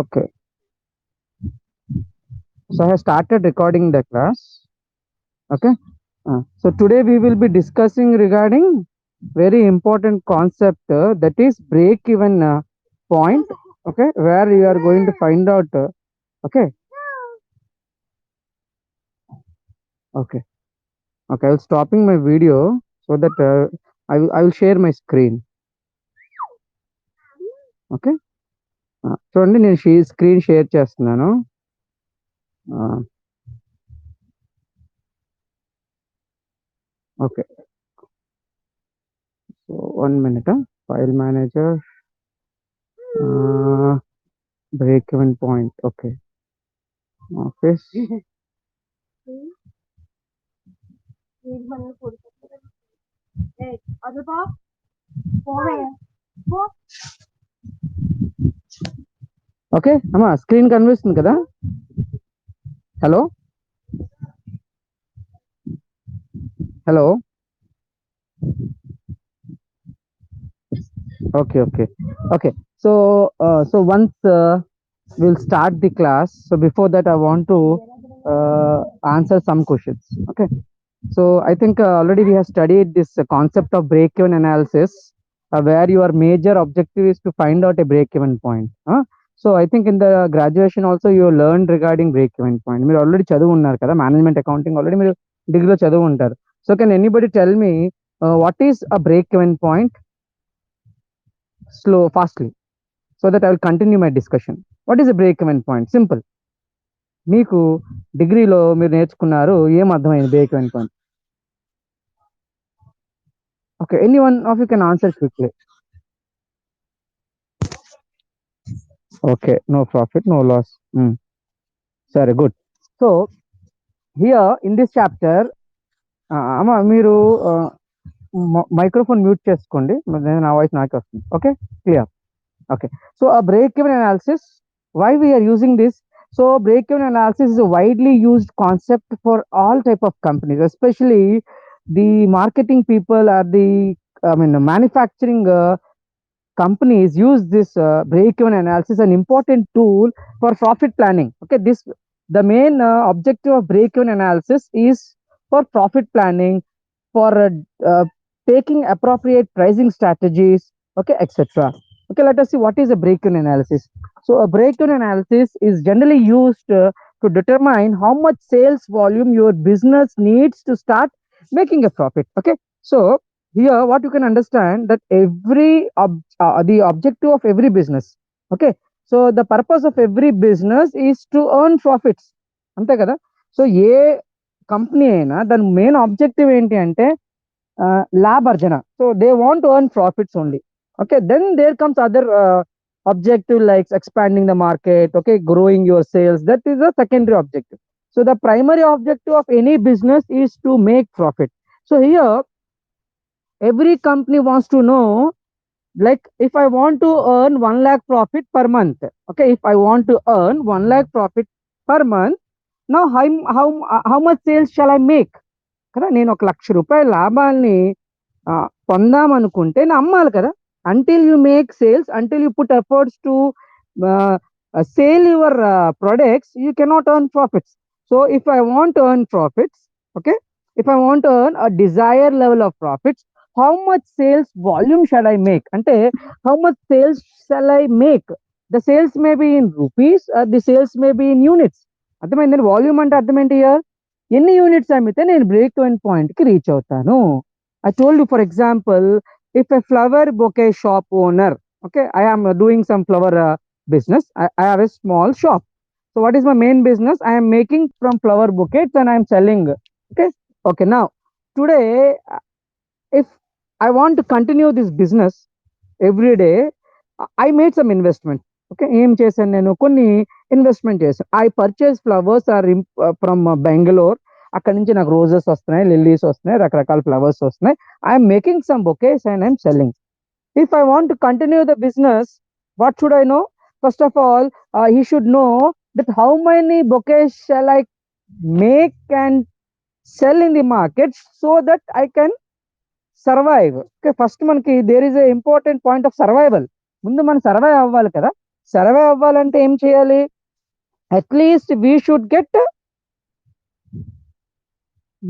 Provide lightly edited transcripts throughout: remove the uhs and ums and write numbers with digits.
Okay. So I have started recording the class. Okay. So today we will be discussing regarding very important concept that is break even point. Okay, where you are going to find out. Okay. Okay. Okay. I will stopping my video so that I will share my screen. Okay. చూడండి నేను screen share చేస్తున్నాను. Okay. So 1 minute. File manager. Break even point. Okay. Office. Okay అమ్మా screen కనిపిస్తుంది కదా? Hello hello okay. So once we'll start the class. So before that I want to answer some questions. Okay. So I think already we have studied this concept of break-even analysis, where your major objective is to find out a break-even point. So I think in the graduation also you learned regarding break-even point. మీరు already చదువు ఉన్నారు కదా, management accounting already మీరు డిగ్రీలో చదువు ఉంటారు. So can anybody tell me what is a break-even point? Fastly, so that I will continue my discussion. What is a break-even point? Simple. మీకు డిగ్రీలో మీరు నేర్చుకున్నారు, ఏం అర్థమైంది break even point? Okay, any one of you can answer quickly. Okay, no profit, no loss. Sorry, good. So here in this chapter, అమ్మ మీరు microphone mute చేసుకోండి, నా వాయిస్ నాకే వస్తుంది. Okay, clear. Okay, so a break-even analysis, why we are using this? So break-even analysis is a widely used concept for all type of companies, especially the marketing people or the manufacturing companies use this break-even analysis, an important tool for profit planning. Okay, the main objective of break-even analysis is for profit planning, for taking appropriate pricing strategies, okay, etc. Okay, let us see what is a break-even analysis. So a break-even analysis is generally used to determine how much sales volume your business needs to start making a profit. Okay, so here what you can understand, that the objective of every business. Okay, so the purpose of every business is to earn profits, అంతే కదా? So ఏ company అయినా దాని main objective ఏంటి అంటే లాభార్జన. So they want to earn profits only. Okay, then there comes other objective like expanding the market, okay, growing your sales. That is a secondary objective. So the primary objective of any business is to make profit. So here every company wants to know, like, if I want to earn 1 lakh profit per month, okay, if I want to earn 1 lakh profit per month, now how much sales shall I make? కదా, నేను 1 లక్ష రూపాయల లాభాల్ని పొందాం అనుకుంటే నేను అమ్మాలి కదా. until you make sales, until you put efforts to sell your products, you cannot earn profits. So if I want to earn profits, okay, if I want to earn a desired level of profits, how much sales volume shall I make? Ante how much sales shall I make? The sales may be in rupees, the sales may be in units. అర్థమైంది? Volume అంటే అర్థం ఏంటి? ఎన్ని units అమ్మితే నేను break even point కి reach అవుతాను. I told you, for example, if a flower bouquet shop owner, okay, I am doing some flower business. I have a small shop. So what is my main business? I am making from flower bouquets and I am selling. Okay, now today if I want to continue this business every day, I made some investment. Okay, ఏం చేశాను? నేను కొన్ని investment చేశాను. I purchase flowers are from Bangalore. అక్కడ నుంచి నాకు roses వస్తున్నాయి, lilies వస్తున్నాయి, రకరకాల ఫ్లవర్స్ వస్తున్నాయి. I'm making some bouquets and I'm selling. If I want to continue the business, what should I know? First of all he should know that how many bouquets shall I make and sell in the market so that I can survive. Okay, first మనకి there is a important point of survival. ముందు మనం survive అవ్వాలి కదా. Survive అవ్వాలంటే ఏం చేయాలి? At least we should get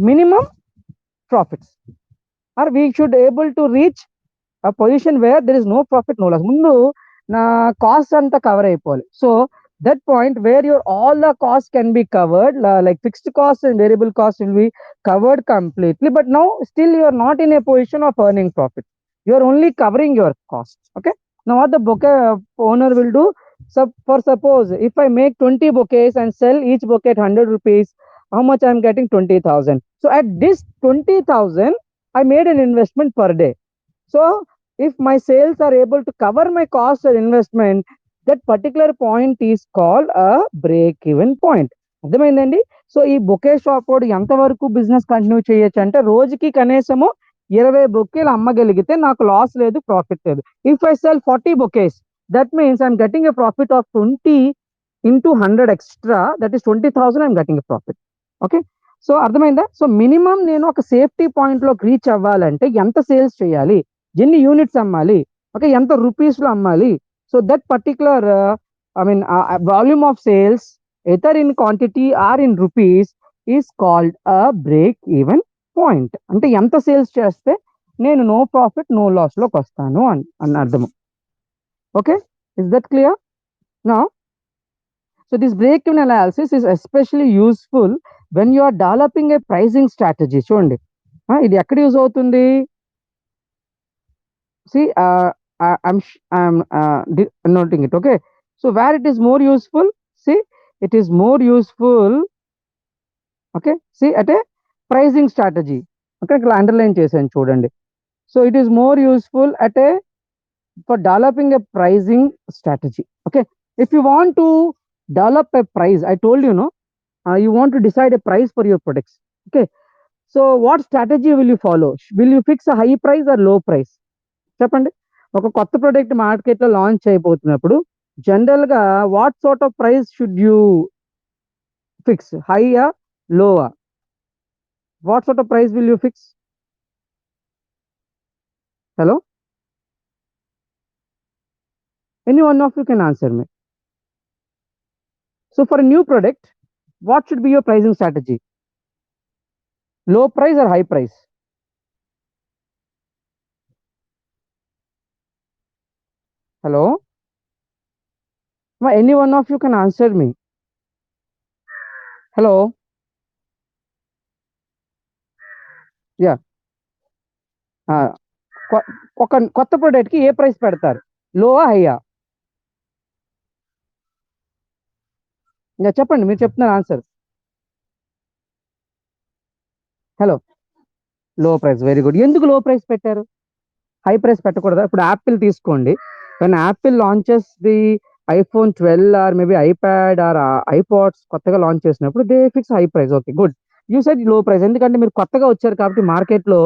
minimum profits, or we should able to reach a position where there is no profit, no loss. Mundu na cost anta cover అయిపోవాలి. So that point where your all the costs can be covered, like fixed costs and variable costs will be covered completely, but now still you are not in a position of earning profit. You are only covering your costs. Okay, now what the bouquet owner will do, for suppose if I make 20 bouquets and sell each bouquet at 100 rupees, how much I am getting? 20,000. So at this 20,000 I made an investment per day. So if my sales are able to cover my cost or investment, that particular point is called a break even point. అర్థమైందండి? So ఈ bouquet shop వాడు ఎంతవరకు business continue చేయొచ్చు అంటే, రోజుకి కనీసము 20 బొకేలు అమ్మగలిగితే నాకు లాస్ లేదు, ప్రాఫిట్ లేదు. If I cell 40 bouquets, that means I'm getting a profit of 20 into 100 extra, that is 20,000 I'm getting a profit. Okay, so అర్థమైందా? సో మినిమం నేను ఒక సేఫ్టీ పాయింట్ లోకి రీచ్ అవ్వాలంటే ఎంత సేల్స్ చేయాలి, ఎన్ని యూనిట్స్ అమ్మాలి, ఓకే, ఎంత రూపీస్ లో అమ్మాలి. So that particular volume of sales either in quantity or in rupees is called a break even point. అంటే ఎంత సేల్స్ చేస్తే నేను నో ప్రాఫిట్ నో లాస్ లోకి వస్తాను అన్న అర్థము. Okay, is that clear? నా so this break-even analysis is especially useful when you are developing a pricing strategy. చూడండి, ఇది ఎక్కడ యూజ్ అవుతుంది? See, I'm noting it. Okay, so where it is more useful, see, it is more useful. Okay, see, at a pricing strategy. Okay, ఇక్కడ underline చేశాను చూడండి. So it is more useful at a for developing a pricing strategy. Okay, if you want to develop a price, I told you, no, you want to decide a price for your products. Okay, so what strategy will you follow? Will you fix a high price or low price? చెప్పండి. ఒక కొత్త product market లో launch అయిపోతున్నప్పుడు general గా what sort of price should you fix? Higher, lower? What sort of price will you fix? Hello, any one of you can answer me. So for a new product, what should be your pricing strategy? Low price or high price? Hello? Any one of you can answer me. Hello? Yeah. ఒక కొత్త product కి ఏ price పెడతారు? లోవా, హైయా? ఇంకా చెప్పండి, మీరు చెప్తున్నారు answer. Hello, low price. Very good. ఎందుకు low price పెట్టారు? హై ప్రైస్ పెట్టకూడదా? ఇప్పుడు యాపిల్ తీసుకోండి, when Apple launches the iPhone 12 or maybe iPad or iPods కొత్తగా లాంచ్ చేసినప్పుడు they fix high price. Okay, good. You said low price, ఎందుకంటే మీరు కొత్తగా వచ్చారు కాబట్టి మార్కెట్ లో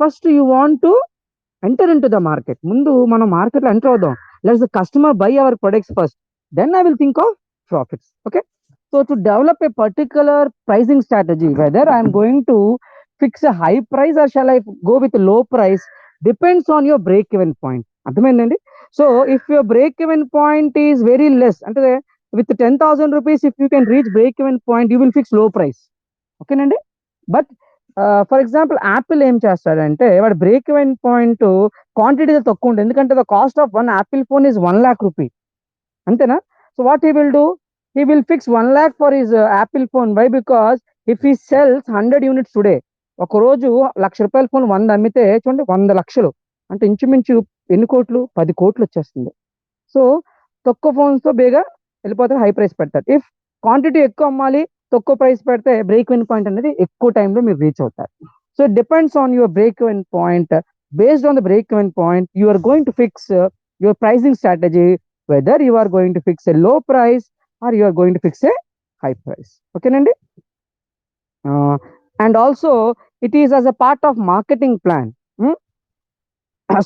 first you want to enter into the market. ముందు మనం మార్కెట్ లో ఎంటర్ అవుదాం. Let's the customer by our products first, then I will think of profits. Okay, so to develop a particular pricing strategy, whether I'm going to fix a high price or shall I go with low price, depends on your break even point. అర్థమైందండి? So if your break even point is very less, అంటే with 10,000 rupees if you can reach break even point, you will fix low price. ఓకేనండి? But for example Apple ఏం చేస్తాడంటే, వాడు break even point quantity తక్కువ ఉంటుంది, ఎందుకంటే the cost of one Apple phone is 1,00,000 rupee. అంతేనా? So what he will do, he will fix 1,00,000 for his Apple phone. Why? Because if he sells 100 units today, ఒక రోజు ₹1,00,000 phone 100 అమ్మితే చూడండి 100,00,000 అంటే ఇంచుమించు ఎన్ని కోట్లు? 10 కోట్లు వచ్చేస్తుంది. సో తక్కువ ఫోన్స్ తో బేగా వెళ్ళిపోతారు, హై ప్రైస్ పెడతారు. ఇఫ్ క్వాంటిటీ ఎక్కువ అమ్మాలి, తక్కువ ప్రైస్ పెడితే బ్రేక్ ఈవెన్ పాయింట్ అనేది ఎక్కువ టైంలో మీరు రీచ్ అవుతారు. So it depends on your break even point. Based on the break even point you are going to fix your pricing strategy, whether you are going to fix a low price or you are going to fix a high price. Okay nandi? And also it is as a part of marketing plan.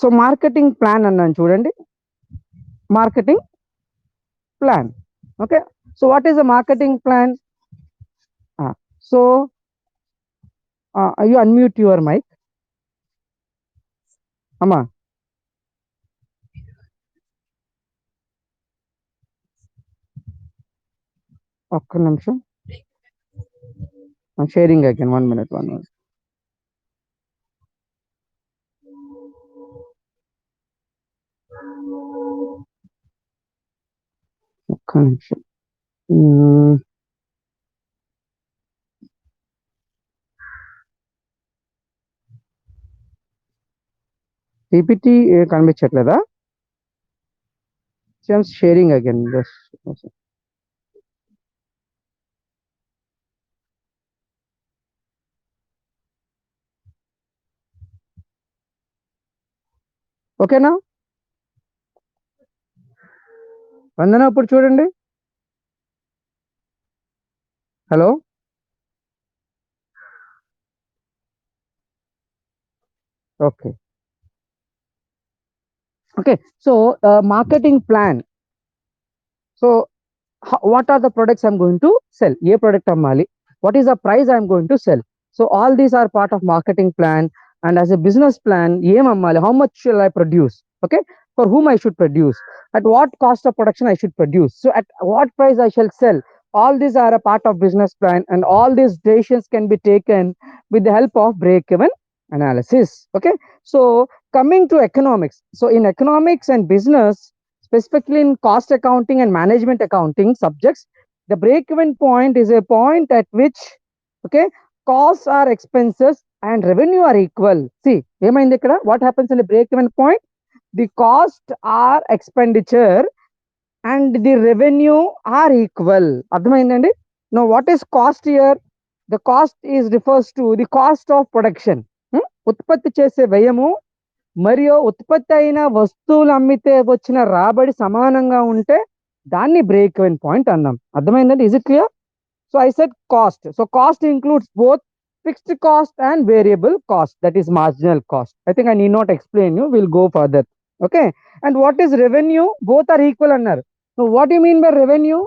So marketing plan annanu chudandi, marketing plan. Okay, so what is a marketing plan? So you unmute your mic amma. ఒక్క నిమిషం. Sharing again 1 minute 1 minute. ఒక్క నిమిషం. PPT కనిపించట్లేదా? Sharing again. ఓకేనా? వందన ఇప్పుడు చూడండి. Hello, okay okay. So marketing plan. So what are the products I'm going to sell? ఏ product అమ్మాలి? What is the price I'm going to sell? So all these are part of marketing plan. And as a business plan, ఏం అమ్మాలి? How much shall I produce? Okay, for whom I should produce, at what cost of production I should produce, so at what price I shall sell. All these are a part of business plan, and all these decisions can be taken with the help of break even analysis. Okay, so coming to economics. So in economics and business, specifically in cost accounting and management accounting subjects, the break-even point is a point at which, okay, costs are expenses and revenue are equal. See, what happens in the break-even point? The cost are expenditure and the revenue are equal. Adhamaindandi? Now, what is cost here? The cost is refers to the cost of production. ఉత్పత్తి చేసే వ్యయము మరియు ఉత్పత్తి అయిన వస్తువులు అమ్మితే వచ్చిన రాబడి సమానంగా ఉంటే దాన్ని బ్రేక్ ఈవెన్ పాయింట్ అన్నాం. అర్థమైందండి? Is it clear? So I said cost. So cost includes both fixed cost and variable cost, that is marginal cost. I think I need not explain you, will go further. Okay, and what is revenue? Both are equal అన్నారు. So what you mean by revenue?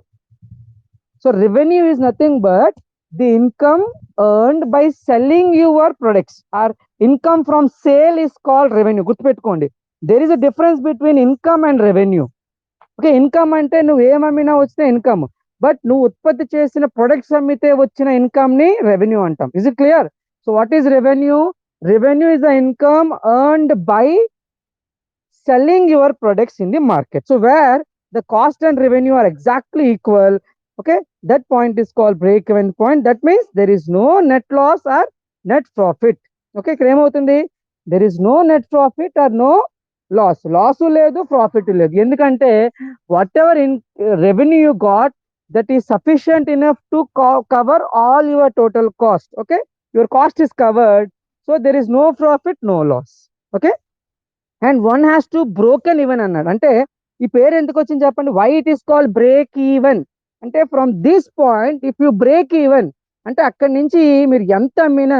So revenue is nothing but the income earned by selling your products, or income from sale is called revenue. గుర్తుపెట్టుకోండి, there is a difference between income and revenue. Okay, income అంటే నువ్వు ఏమమ్మినా వచ్చిన income, but నువ్వు ఉత్పత్తి చేసిన products అమ్మితే వచ్చిన income ని రెవెన్యూ అంటాం. Is it clear? So what is revenue? Revenue is the income earned by selling your products in the market. So where the cost and revenue are exactly equal, okay, that point is called break even point. That means there is no net loss or net profit. Okay, ఇక్కడ ఏమవుతుంది? There is no net profit or no loss. Loss లేదు, profit లేదు. ఎందుకంటే whatever in revenue you got, that is sufficient enough to cover all your total cost. Okay, your cost is covered, so there is no profit, no loss. Okay, and one has to broken even అన్నాడు. అంటే ఈ పేరు ఎందుకు వచ్చింది చెప్పండి? Why it is called break even అంటే from this point if you break even అంటే అక్కడి నుంచి మీరు ఎంత అమ్మినా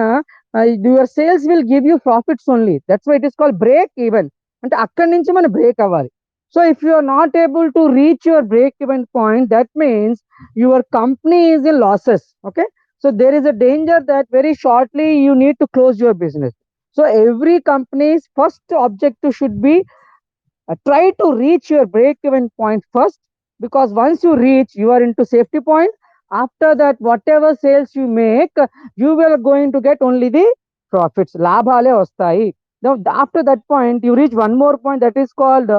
your sales will give you profits only. That's why it is called break even. అంటే అక్కడి నుంచి మనం బ్రేక్ అవ్వాలి. So if you are not able to reach your break even point, that means your company is in losses. Okay, so there is a danger that very shortly you need to close your business. So every company's first objective should be try to reach your break-even point first, because once you reach, you are into safety point. After that, whatever sales you make, you will going to get only the profits. Labhale vastayi. Now after that point, you reach one more point that is called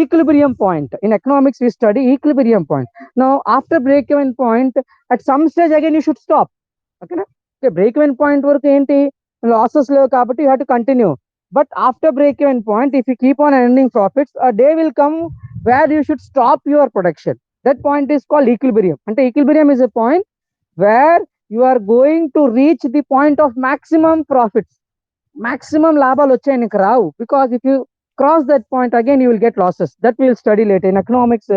equilibrium point. In economics, we study equilibrium point. Now after break-even point, at some stage again you should stop. Okay, na? Okay, break-even point వరకు ఏంటి? Losses level kabatti you have to continue, but after break even point if you keep on earning profits, a day will come where you should stop your production. That point is called equilibrium. And equilibrium is a point where you are going to reach the point of maximum profits, maximum labhalu వచ్చాయి నీకు రావు, because if you cross that point again you will get losses. That we will study later in economics.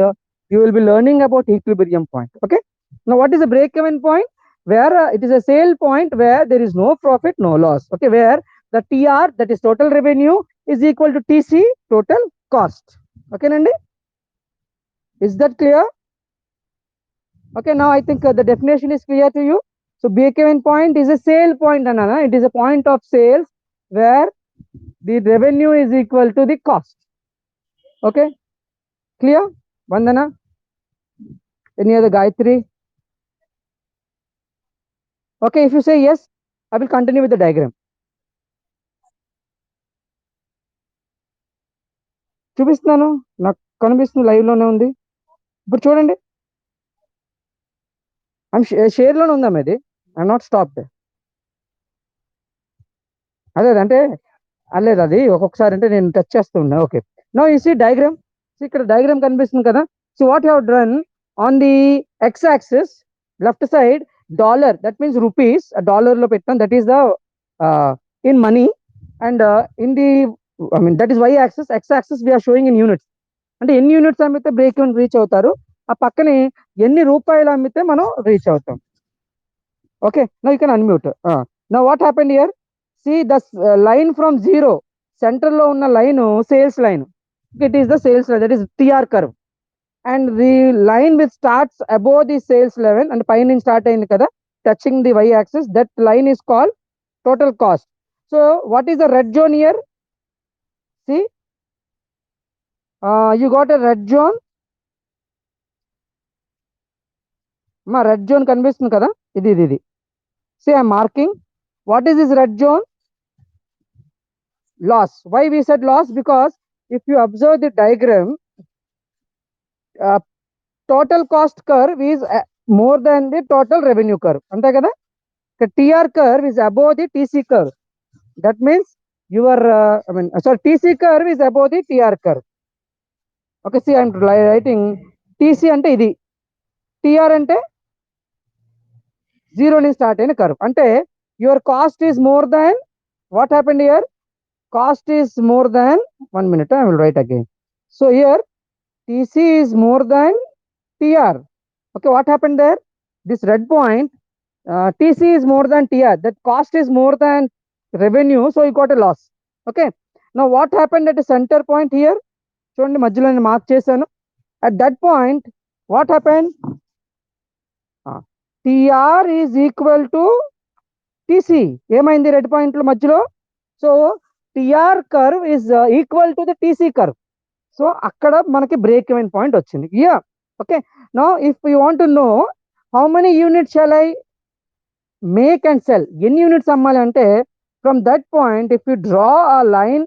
You will be learning about equilibrium point. Okay, now what is the break even point? Where it is a sale point where there is no profit, no loss. Okay, where the TR, that is total revenue, is equal to TC, total cost. Okay, Nandi? Is that clear? Okay, now I think the definition is clear to you. So break-even point is a sale point, Anana. It is a point of sales where the revenue is equal to the cost. Okay, clear? Vandana? Any other Gayatri? Okay, if you say yes, I will continue with the diagram. చూపిస్తున్నాను, నాకు కనిపిస్తుంది, live లోనే ఉంది. ఇప్పుడు చూడండి, share లోనే ఉందా మీది? I'm not stopped. అదే అంటే లేదు, అది ఒక్కొక్కసారి అంటే నేను టచ్ చేస్తూ ఉన్నా. Okay, no you see diagram. ఇక్కడ డయాగ్రామ్ కనిపిస్తుంది కదా. So what you have done on the x axis left side dollar, that means rupees, dollar లో పెట్టాం, that is the in money. And in the I mean that is y axis, x axis we're showing in units. అంటే ఎన్ని units అమ్మితే break even reach అవుతారు, ఆ పక్కనే ఎన్ని రూపాయలు అమ్మితే మనం రీచ్ అవుతాం. Okay, no you can unmute. No what happened here, see the line from zero, center లో ఉన్న line sales line, it is the sales line, that is TR curve. And the line which starts above the sales level and పై నుంచి start అయింది కదా, touching the y axis, that line is called total cost. So what is the red zone here? See, you got a red zone. మా red zone కనిపిస్తుంది కదా, ఇది ఇది ఇది. See, I'm marking. What is this red zone? Loss. Why we said loss? Because if you observe the diagram, total cost curve is more than the total revenue curve. Ante kada, the TR curve is above the TC curve. That means your TC curve is above the TR curve. Okay, see, I'm writing TC ante idi, TR ante zero ni start aina curve. Ante your cost is more than, what happened here, cost is more than, 1 minute, I will write again. So here TC is more than TR. Okay, what happened there, this red point, TC is more than TR, that cost is more than revenue, so you got a loss. Okay, now what happened at the center point here, చూడండి మధ్యలో నేను mark చేశాను. At that point what happened, TR is equal to TC. ఏమైంది red point మధ్యలో? So TR curve is equal to the TC curve. So అక్కడ మనకి break even point వచ్చింది. Yeah, okay. Now if you want to know how many units shall I make and sell, ఎన్ని units అమ్మాలి అంటే, from that point if you draw a line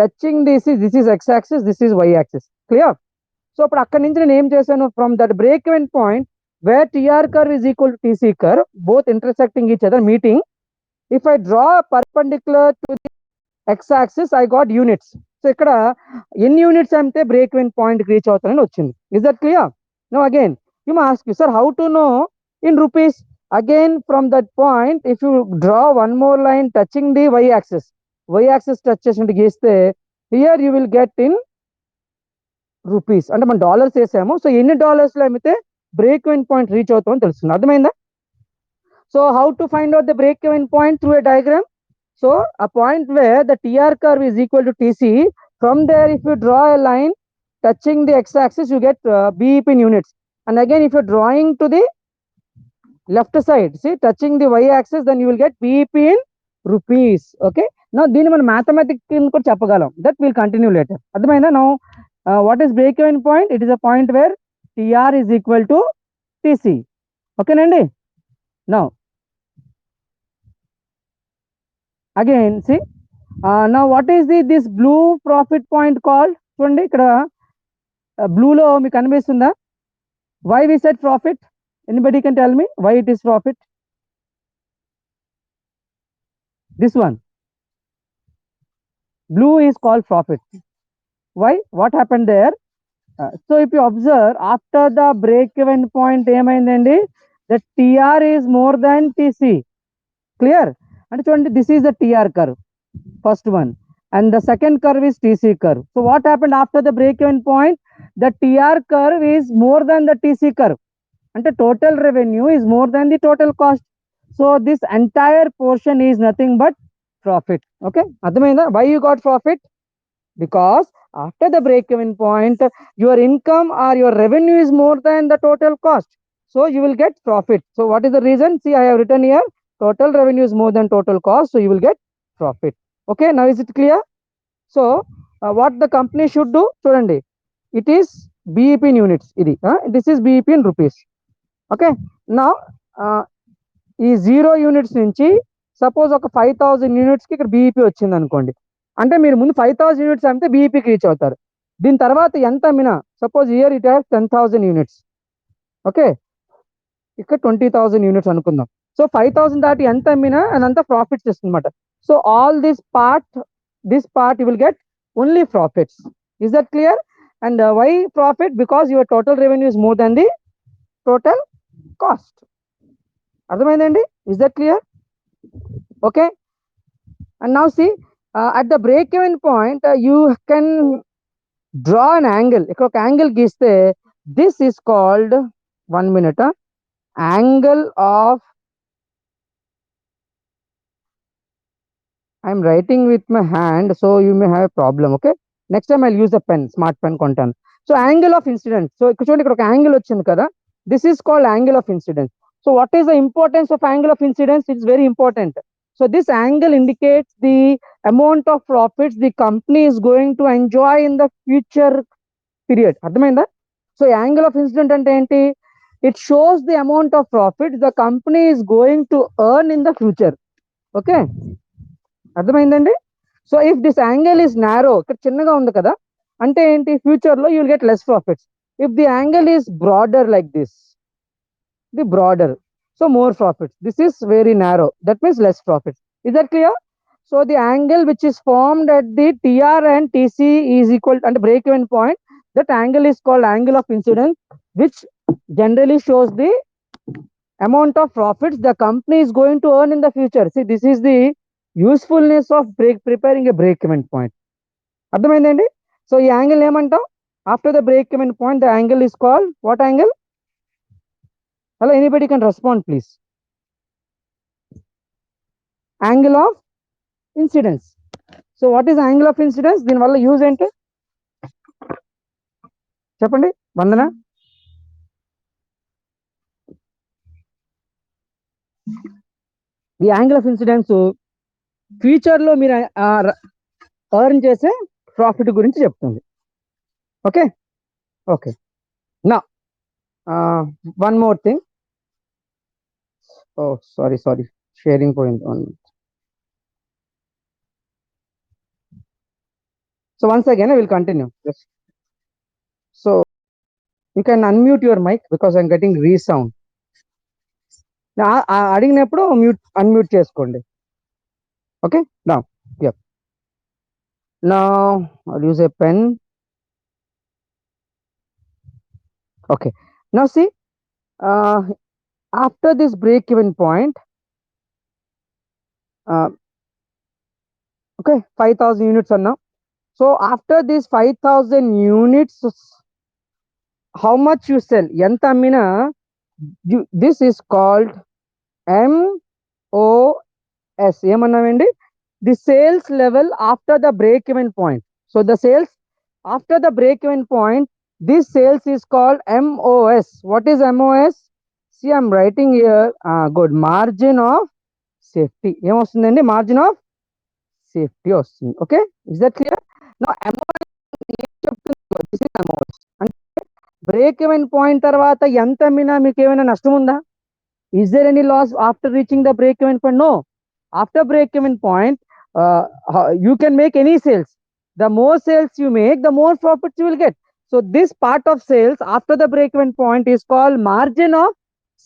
touching this is x axis, this is y axis. Clear? So ఇప్పుడు అక్కడ నుంచి నేను ఏం చేశాను, from that break even point where TR curve is equal to TC curve, both intersecting each other meeting, if I draw perpendicular to the x axis I got units. So ఇక్కడ ఎన్ని units అంటే break even point reach అవుతానని వచ్చింది. Is that clear? No again you must ask you, sir how to know in rupees? Again from that point if you draw one more line touching the y axis, touch చేసినట్టు గీస్తే here you will get in rupees. అంటే మనం dollars వేసాము, so ఎన్ని dollars లో అమ్మితే break even point reach అవుతామని తెలుస్తుంది. అర్థమైందా? So how to find out the break even point through a diagram. So a point where the TR curve is equal to TC, from there if you draw a line touching the x axis you get BEP in units. And again if you're drawing to the left side, see, touching the y axis, then you will get BEP in rupees. Okay, now దీన్ని మనం mathematics కూడా చెప్పగలం, that will continue later. అర్థమైందా? now what is break even point? It is a point where TR is equal to TC. okay నండి. now again see, now what is this blue profit point called? చూడండి ఇక్కడ blue లో మీకు కనిపిస్తుందా? why we said profit? Anybody can tell me why it is profit? This one, blue is called profit. Why? What happened there? So if you observe after the break even point ఏమైందండి, the TR is more than TC. Clear? అంటే చూడండి, this is the TR curve, first one, and the second curve is TC curve. So what happened after the break even point? The TR curve is more than the TC curve. అంటే total revenue is more than the total cost. So this entire portion is nothing but profit. Okay, అర్థమైందా? Why you got profit? Because after the break even point your income or your revenue is more than the total cost, so you will get profit. So what is the reason? See, I have written here total revenue is more than total cost, so you will get profit. Okay, now is it clear? So what the company should do, చూడండి, it is BEP in units, ఇది this is BEP in rupees. Okay, now ఈ 0 units నుంచి suppose ఒక 5000 యూనిట్స్కి ఇక్కడ BEP వచ్చింది అనుకోండి, అంటే మీరు ముందు 5000 యూనిట్స్ అమ్మితే బీఈపీకి రీచ్ అవుతారు. దీని తర్వాత ఎంత అమ్మినా, suppose year it has 10,000 units, okay, ఇక్కడ 20,000 యూనిట్స్ అనుకుందాం. సో 5,000 దాటి ఎంత అమ్మినా అదంతా ప్రాఫిట్స్ ఇస్తుందన్నమాట. So all this part you will get only profits. Is that clear? And why profit? Because your total revenue is more than the total cost. అర్థమైందండి? Is that clear? Okay. And now see at the break even point you can draw an angle. ఇక్కడ ఒక angle గీస్తే this is called 1 minute angle of, I'm writing with my hand so you may have a problem. Okay, next time I'll use a pen, smart pen content. So angle of incidence. So ఇక్కడ చూడండి, ఇక్కడ ఒక angle వచ్చింది కదా, this is called angle of incidence. So what is the importance of angle of incidence? It's very important. So this angle indicates the amount of profits the company is going to enjoy in the future period. అర్థమైందా? So angle of incident అంటే ఏంటి? It shows the amount of profit the company is going to earn in the future. Okay, అర్థమైందండి? So if this angle is narrow, ఇక్కడ చిన్నగా ఉంది కదా, అంటే ఏంటి? ఫ్యూచర్ లో you will get less profits. If the angle is broader like this, the broader, so more profits. This is very narrow, that means less profits. Is that clear? So the angle which is formed at the TR and TC is equal and break-even point, that angle is called angle of incidence, which generally shows the amount of profits the company is going to earn in the future. See, this is the usefulness of preparing a break-even point. అర్థమైందండి? So ఈ angle ఏమంటాం? After the break-even point, the angle is called what angle? Hello, anybody can respond, please. Angle of incidence. So what is angle of incidence? దీని వల్ల use ఏంటి చెప్పండి వందన. ఈ angle of incidence future లో మీరు earn చేసే profit గురించి చెప్తుంది. Okay okay. నా వన్ మోర్ థింగ్. ఓ సారీ షేరింగ్ పోయింది. So once again I will continue. Yes. So you can unmute your mic because I'm getting resound. అడిగినప్పుడు అన్మ్యూట్ చేసుకోండి. Okay, now yeah, now I'll use a pen. Okay, now see, after this break even point, okay, 5,000 units are now. So after this 5,000 units, how much you sell, ఎంత అమ్మినా, this is called MOS. ఏమన్నామండి? the sales level after the break even point. So the sales after the break even point, this sales is called MOS. What is MOS? See, I'm writing here. Good, margin of safety. ఏం వస్తుందండి? Margin of safety వస్తుంది. Okay, is that clear? నా MOS ఏం చెప్తుంది? This is MOS. అంటే break even point తర్వాత ఎంత అమ్మినా మీకు ఏమైనా నష్టం ఉందా? Is there any loss after reaching the break even point? No. After break even point, you can make any sales. The more sales you make, the more profits you will get. So this part of sales after the break even point is called margin of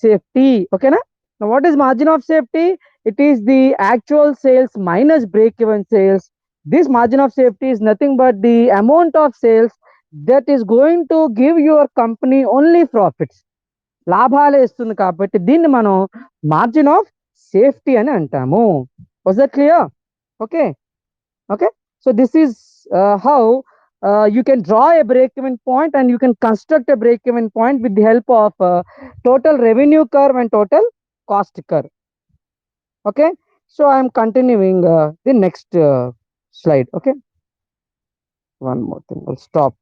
safety. Okay na? Now what is margin of safety? It is the actual sales minus break even sales. This margin of safety is nothing but the amount of sales that is going to give your company only profits. లాభాలు ఇస్తుంది కాబట్టి దీన్ని మనం margin of safety అని అంటాము. Was that clear? Okay okay. So this is how you can draw a break even point and you can construct a break even point with the help of total revenue curve and total cost curve. Okay, so I am continuing the next slide. Okay, one more thing, I'll stop.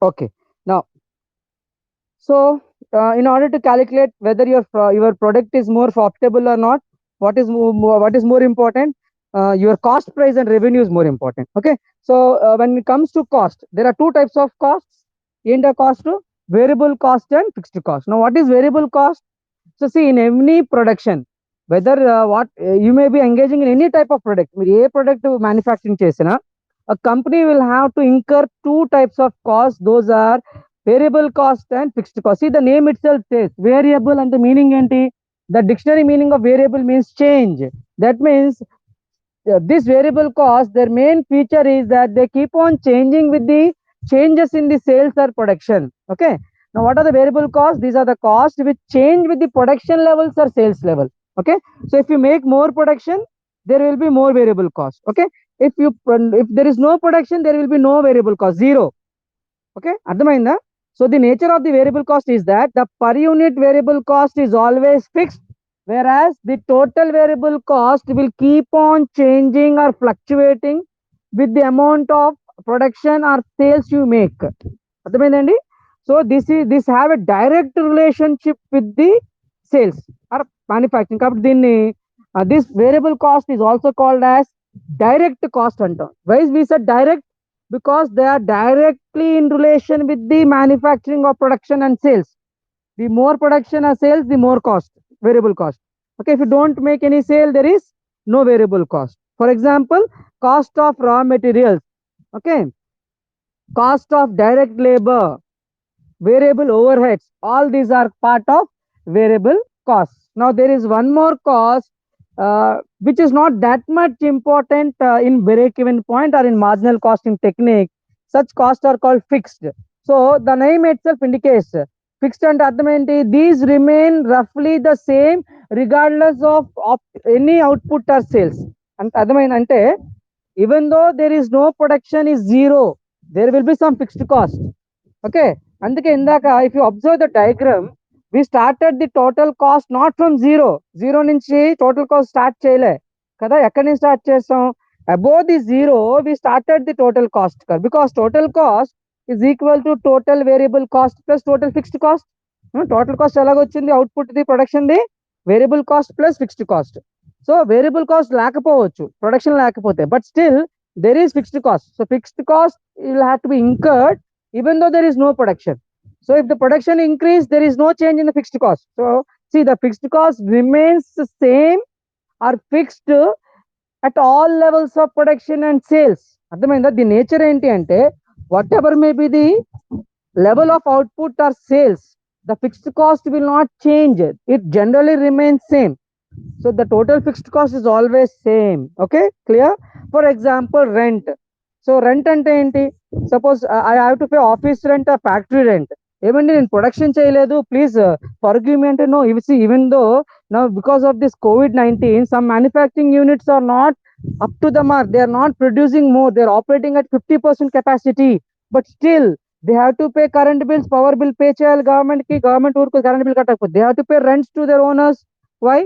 Okay, now, so in order to calculate whether your product is more profitable or not, what is more important? your cost price and revenue is more important. Okay, so when it comes to cost, there are two types of costs. In the cost to variable cost and fixed cost. Now what is variable cost? So see, in any production, whether what you may be engaging in any type of product, మీరు ఏ product manufacturing చేసినా, a company will have to incur two types of costs. Those are variable cost and fixed cost. See, the name itself says variable, and the meaning enti, the dictionary meaning of variable means change. That means this variable cost, their main feature is that they keep on changing with the changes in the sales or production. Okay, now what are the variable costs? These are the costs which change with the production levels or sales level. Okay, so if you make more production, there will be more variable cost. Okay, if there is no production, there will be no variable cost, zero. Okay, అర్థమైందా? So the nature of the variable cost is that the per unit variable cost is always fixed, whereas the total variable cost will keep on changing or fluctuating with the amount of production or sales you make. అర్థమైందండి? So this have a direct relationship with the sales or manufacturing. కాబట్టి దీన్ని this variable cost is also called as direct cost అంటాం. Why is we said direct? Because they are directly in relation with the manufacturing of production and sales. The more production or sales, the more cost, variable cost. Okay, if you don't make any sale, there is no variable cost. For example, cost of raw materials. Okay, cost of direct labor, variable overheads, all these are part of variable costs. Now there is one more cost which is not that much important in break even point or in marginal costing technique. Such costs are called fixed. So the name itself indicates fixed and అర్థమేంటి, these remain roughly the same regardless of any output or sales. అంటే అర్థమైందంటే, even though there is no production is zero, there will be some fixed cost. Okay, అందుకే ఇందాక if you observe the diagram, we started the total cost not from zero నుంచి total cost start చేయలే కదా, ఎక్కడి నుంచి start చేస్తాం, above the zero we started the total cost curve, because total cost is equal to total variable cost plus total fixed cost. Total cost ఎలాగొచ్చింది, output the production the variable cost plus fixed cost. So variable cost లేకపోవచ్చు production లేకపోతే, but still there is fixed cost. So fixed cost will have to be incurred even though there is no production. So if the production increase, there is no change in the fixed cost. So see, the fixed cost remains the same or fixed at all levels of production and sales. అర్థమైందా? The nature ఏంటి అంటే, what ever may be the level of output or sales, the fixed cost will not change. It generally remains same. So the total fixed cost is always same. Okay, clear? For example, rent. So rent అంటే ఏంటి, suppose I have to pay office rent, factory rent. ఏమండి నేను production చేయలేదు, please forgive me అంటే, no. Even though now because of this COVID-19, some manufacturing units are not up to the mark, they are not producing more, they are operating at 50% capacity, but still they have to pay current bills, power bill pay చేయాలి government కి, government ఊరికి current bill కట్టకపోతే they have to pay rents to their owners. Why?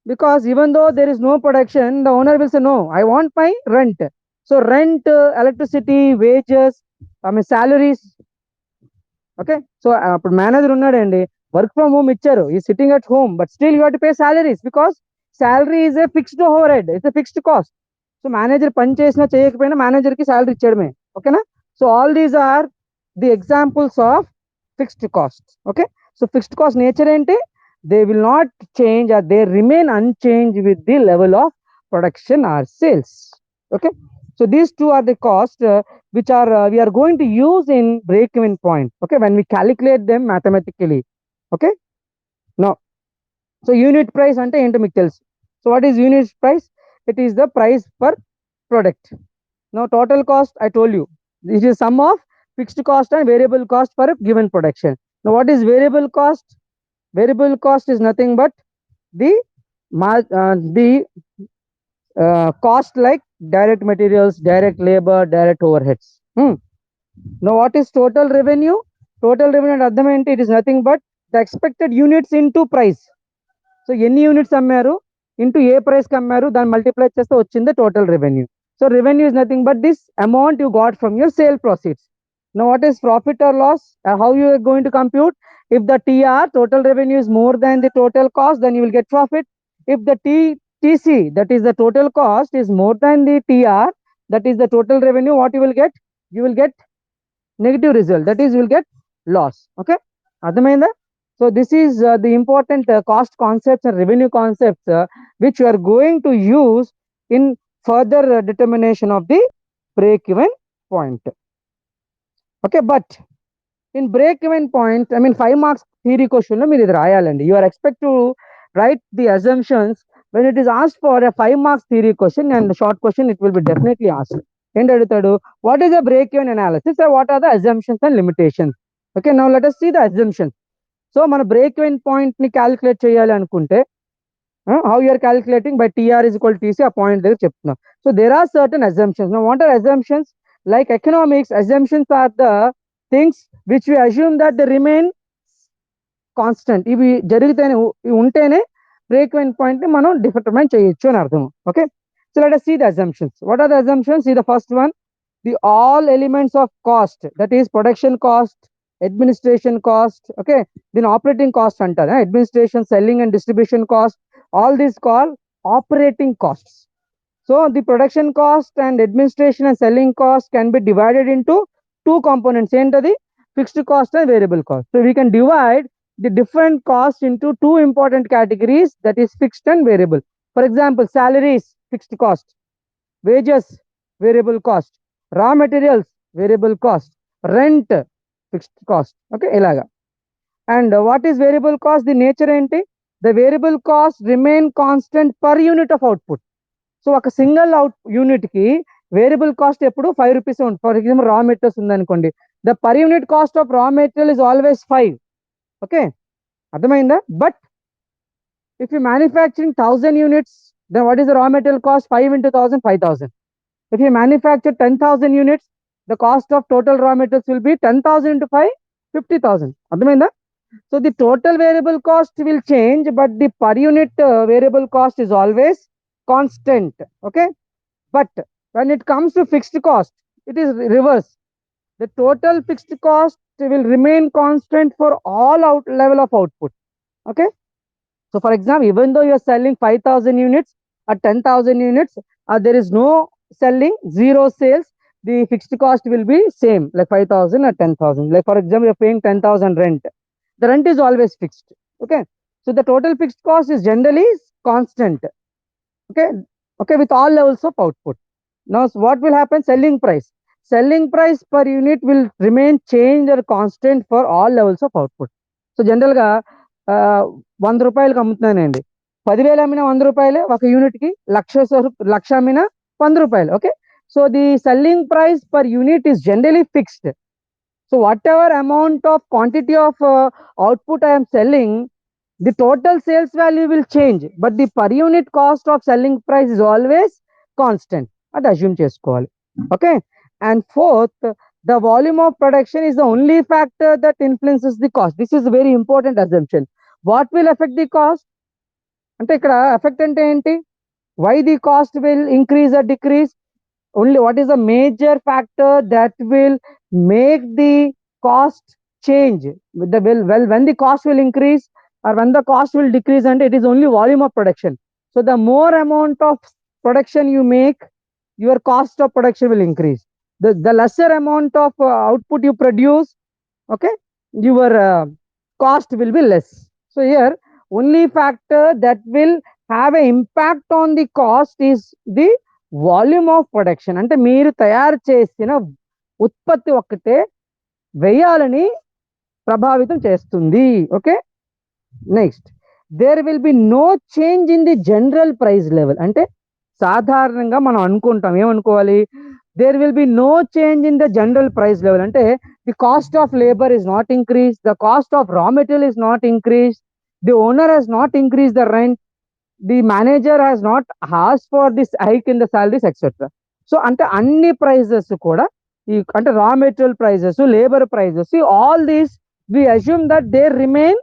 Because even though there is no production, the owner will say, no, I want my rent. So rent, electricity, wages, I mean salaries. Okay, so ఇప్పుడు manager ఉన్నాడండి, work from home ఇచ్చారు, ఈ sitting at home, but still you have to pay salaries, because salary is a fixed overhead, it's a fixed cost. So manager పని చేసినా చేయకపోయినా manager కి salary ఇచ్చేయడమే. ఓకేనా? So all these are the examples of fixed cost. Okay, so fixed cost nature ఏంటి, they will not change or they remain unchanged with the level of production or sales. Okay, so these two are the costs which are we are going to use in break even point. Okay, when we calculate them mathematically. Okay, now so unit price ante ento meeku telusu. So what is unit price? It is the price per product. Now total cost, I told you, this is sum of fixed cost and variable cost for a given production. Now what is variable cost? Variable cost is nothing but the cost like direct materials, direct labor, direct overheads. Now what is total revenue? Total revenue అంటే అర్థం ఏంటి, it is nothing but the expected units into price. So ఎన్ని units అమ్మారు into ఏ price కి అమ్మారు, దాన్ని multiply చేస్తే వచ్చింది total revenue. So revenue is nothing but this amount you got from your sale profits. Now what is profit or loss? How you are going to compute? If the TR, total revenue, is more than the total cost, then you will get profit. If the TC, that is the total cost, is more than the TR, that is the total revenue, what you will get? You will get negative result, that is you will get loss. Okay, Adhamainda? So this is the important cost concepts and revenue concepts which you are going to use in further determination of the break even point. Okay, but in break even point, I mean 5 marks theory question lo meer idi rayalandi. You are expect to write the assumptions when it is asked for a 5 marks theory question and short question, it will be definitely asked. End adutadu, what is a break even analysis and what are the assumptions and limitations? Okay, now let us see the assumptions. So mana break even point ni calculate cheyali anukunte, how you are calculating? By TR is equal to TC, a point there cheptunna. So there are certain assumptions. Now what are assumptions? Like economics, assumptions are the things which we assume that they remain constant, ఇవి జరిగితేనే ఉంటేనే break even point ని మనం determine చేయొచ్చు అని అర్థం. Okay, so let us see the assumptions. What are the assumptions? See the first one, the all elements of cost, that is production cost, administration cost, okay, then operating cost అంటారు, administration, selling and distribution cost, all these called operating costs. So the production cost and administration and selling cost can be divided into two components. ఏంటది? Fixed cost and variable cost. So we can divide the different costs into two important categories, that is fixed and variable. For example, salaries, fixed cost; wages, variable cost; raw materials, variable cost; rent, fixed cost. Okay, ilaga. And what is variable cost? The nature enti? The variable cost remain constant per unit of output. So ఒక single unit కి variable cost ఎప్పుడు 5 rupees ఉంటుంది. For example raw materials ఉందనుకోండి, the per unit cost of raw material is always 5. Okay, అర్థమైందా? But if you manufacturing 1000 units, then what is the raw material cost? 5 into 1000, 5000. If you manufacture 10,000 units, the cost of total raw materials will be 10,000 into 5, 50,000. అర్థమైందా? So the total variable cost will change, but the per unit variable cost is always constant. Okay, but when it comes to fixed cost, it is reverse. The total fixed cost will remain constant for all level of output. Okay, so for example, even though you are selling 5,000 units or 10,000 units, there is no selling, zero sales, the fixed cost will be same, like 5,000 or 10,000. Like for example, you are paying 10,000 rent, the rent is always fixed. Okay, so the total fixed cost is generally constant. Okay, okay, with all levels of output. Now what will happen? Selling price per unit will remain changed or constant for all levels of output. So general గా 100 రూపాయలకి అమ్ముతున్నానండి, 10,000 అమ్మిన 100 రూపాయలే, ఒక unit కి లక్ష అమ్మిన 100 రూపాయలు. Okay, so the selling price per unit is generally fixed. So whatever amount of quantity of output I am selling, the total sales value will change, but the per unit cost of selling price is always constant. That assume చేసుకోవాలి. Okay, and fourth, the volume of production is the only factor that influences the cost. This is a very important assumption. What will affect the cost? అంటే ఇక్కడ effect అంటే ఏంటి? Why the cost will increase or decrease? Only what is the major factor that will make the cost change? When the cost will increase or when the cost will decrease, and it is only volume of production. So the more amount of production you make, your cost of production will increase. The lesser amount of output you produce, okay, your cost will be less. So here only factor that will have an impact on the cost is the volume of production. అంటే మీరు తయారు చేసిన ఉత్పత్తి ఒక్కటే వ్యయాలని ప్రభావితం చేస్తుంది. Okay, next, there will be no change in the general price level. అంటే సాధారణంగా మనం అనుకుంటాం, ఏమనుకోవాలి? There will be no change in the general price level. అంటే the cost of labour is not increase, the cost of raw material is not increase, the owner has not increase the rent, the manager has not asked for this hike in the salaries, etc. So ante anni prices kuda ante raw material prices, labor prices, all these we assume that they remain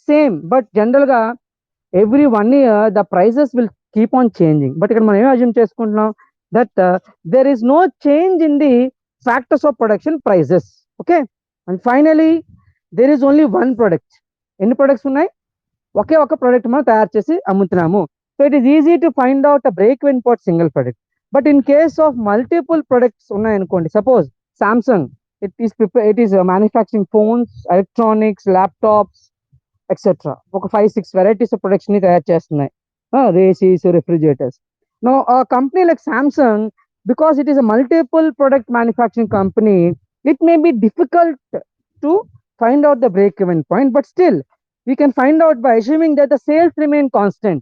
same, but general ga every 1 year the prices will keep on changing. But ikkada మనం ఏం assume చేసుకుంటున్నాం? That there is no change in the factors of production prices. Okay, and finally there is only one product. ఎన్ని products ఉన్నాయి? ఒకే ఒక product మనం తయారు చేసి అమ్ముతున్నాము. So it is easy to find out a break-even point single product. But in case of multiple products, suppose Samsung, it is manufacturing phones, electronics, laptops, etc. ఒక 5-6 varieties of products ని తయారు చేస్తున్నాయి. ACs, refrigerators. Now a company like Samsung, because it is a multiple product manufacturing company, it may be difficult to find out the break-even point, but still we can find out by assuming that the sales remain constant.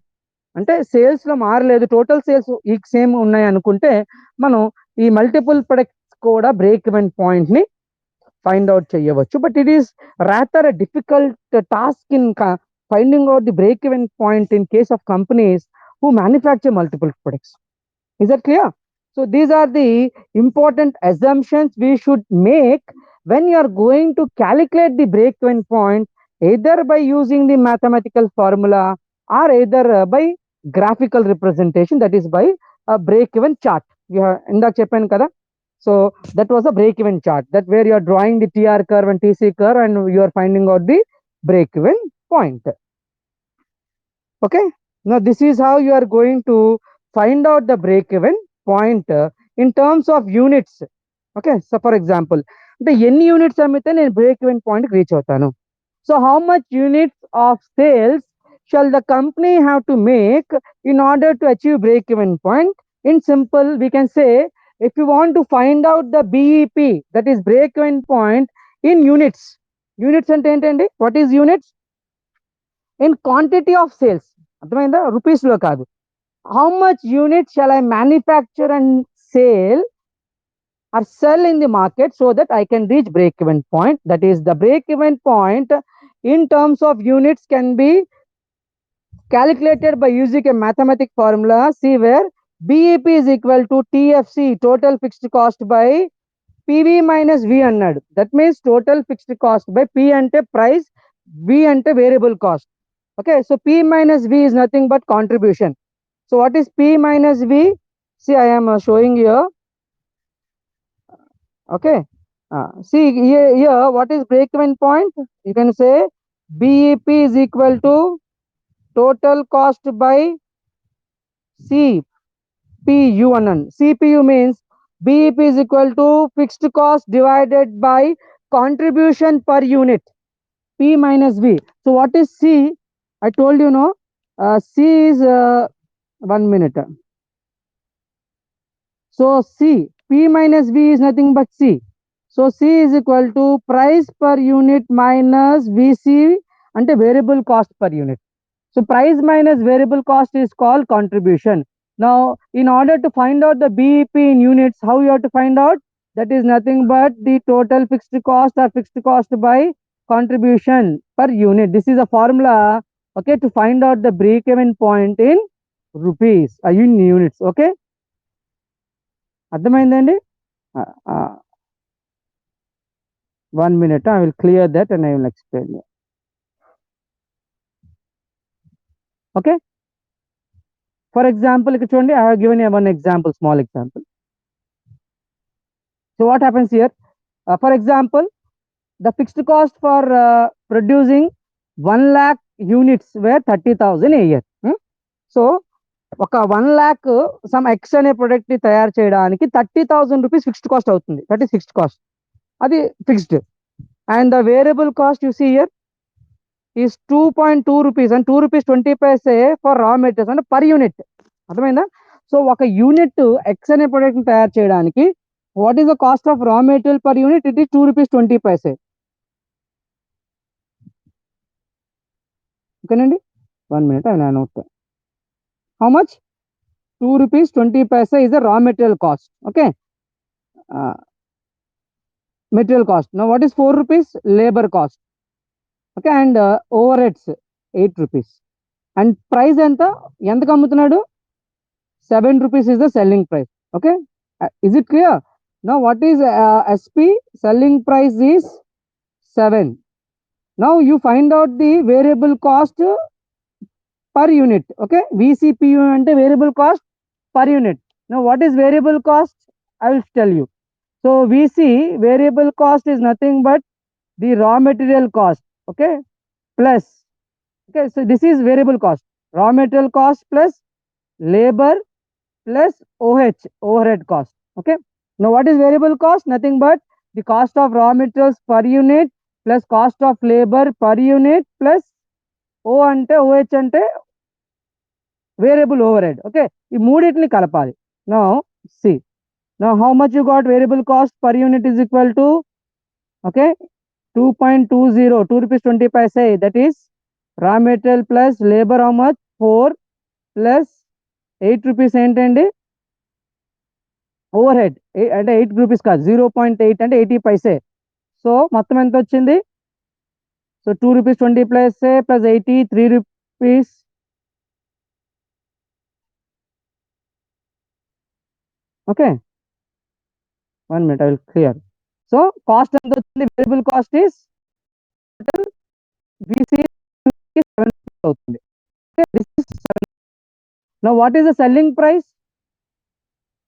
అంటే sales లో మారలేదు, total sales ఈ same ఉన్నాయి అనుకుంటే మనం ఈ multiple products కూడా break even point ని ఫైండ్ అవుట్ చేయవచ్చు. But it is rather a difficult task in finding out the break even point in case of companies who manufacture multiple products. Is that clear? So these are the important assumptions we should make when you are going to calculate the break even point, either by using the mathematical formula or either by graphical representation, that is by a break even chart. ఇందాక చెప్పాను కదా, so that was a break even chart, that where you are drawing the TR curve and TC curve and you are finding out the break even point. Okay, now this is how you are going to find out the break even point in terms of units. Okay, so for example, the ఎన్ని units అమ్మితే నేను break even point reach అవుతాను. So how much units of sales shall the company have to make in order to achieve break even point? In simple, we can say, if you want to find out the BEP, that is break even point, in units. Units అంటే ఏంటండి? What is units? In quantity of sales. అర్థమైందా? Rupees లో కాదు. How much units shall I manufacture and sell or sell in the market so that I can reach break even point? That is, the break even point in terms of units can be calculated by using a mathematical formula. See where BEP is equal to TFC, total fixed cost, by PV minus V అన్నాడు. That means total fixed cost by P అంటే price, V అంటే variable cost. Okay, so P minus V is nothing but contribution. So what is P minus V? See, I am showing here. Okay, see here what is break even point? You can say BEP is equal to total cost by CPU అన్నాను. CPU means BEP is equal to fixed cost divided by contribution per unit, P minus V. So what is C? I told you, no, C is 1 minute. So C, P minus V is nothing but C. So C is equal to price per unit minus VC అంటే variable cost per unit. So price minus variable cost is called contribution. Now, in order to find out the BEP in units, how you have to find out? That is nothing but the total fixed cost or fixed cost by contribution per unit. This is a formula, okay, to find out the break-even point in rupees, in units. Okay, అర్థమైందండి? 1 minute, I will clear that and I will explain you. Okay, for example, ఇక్కడ చూడండి, I have given you one example, small example. So what happens here? For example, the fixed cost for producing 1 lakh units were 30,000 a year. So ఒక 1 lakh some X అనే product ని తయారు చేయడానికి 30,000 rupees fixed cost అవుతుంది. That is fixed cost, అది fixed. And the variable cost you see here is 2.2 rupees and 2 rupees 20 paise for raw materials అంటే per unit. అర్థమైందా? So ఒక యూనిట్ ఎక్స్ అనే ప్రొడక్ట్ ని తయారు చేయడానికి what is the cost of raw material per unit? It is 2 rupees 20 paise. Okay, 1 minute, I will note. How much? 2 rupees 20 paise is the raw material cost. Okay, material cost. Now what is 4 rupees? Labor cost. Okay, and overheads 8 rupees. And price enta ammutunnadu? 7 rupees is the selling price. Okay, is it clear? Now what is SP? Selling price is 7. Now you find out the variable cost per unit. Okay, VCPU ante variable cost per unit. Now what is variable cost? I will tell you. So VC, variable cost, is nothing but the raw material cost. Okay, plus, okay, so this is variable cost. raw material cost plus labor plus overhead cost. Okay, now what is variable cost? Nothing but the cost of raw materials per unit plus cost of labor per unit plus O ante OH ante variable overhead. Okay, ఈ మూడింటిని కలపాలి. Now see, now how much you got? Variable cost per unit is equal to, okay, 2.20, 2 rupees 20 paise. That is raw material plus labor how much? 4 plus 8 rupees ఏంటండి over head, అంటే 8 rupees కాదు, 0.8 అంటే 80 paise. So మొత్తం ఎంత వచ్చింది? So 2 rupees 20 paise plus 80, 3 rupees. Okay, 1 minute, I will clear. So cost ఎంత వచ్చింది? Variable cost is BC 7 అవుతుంది. Okay, this is 7. Now what is the selling price?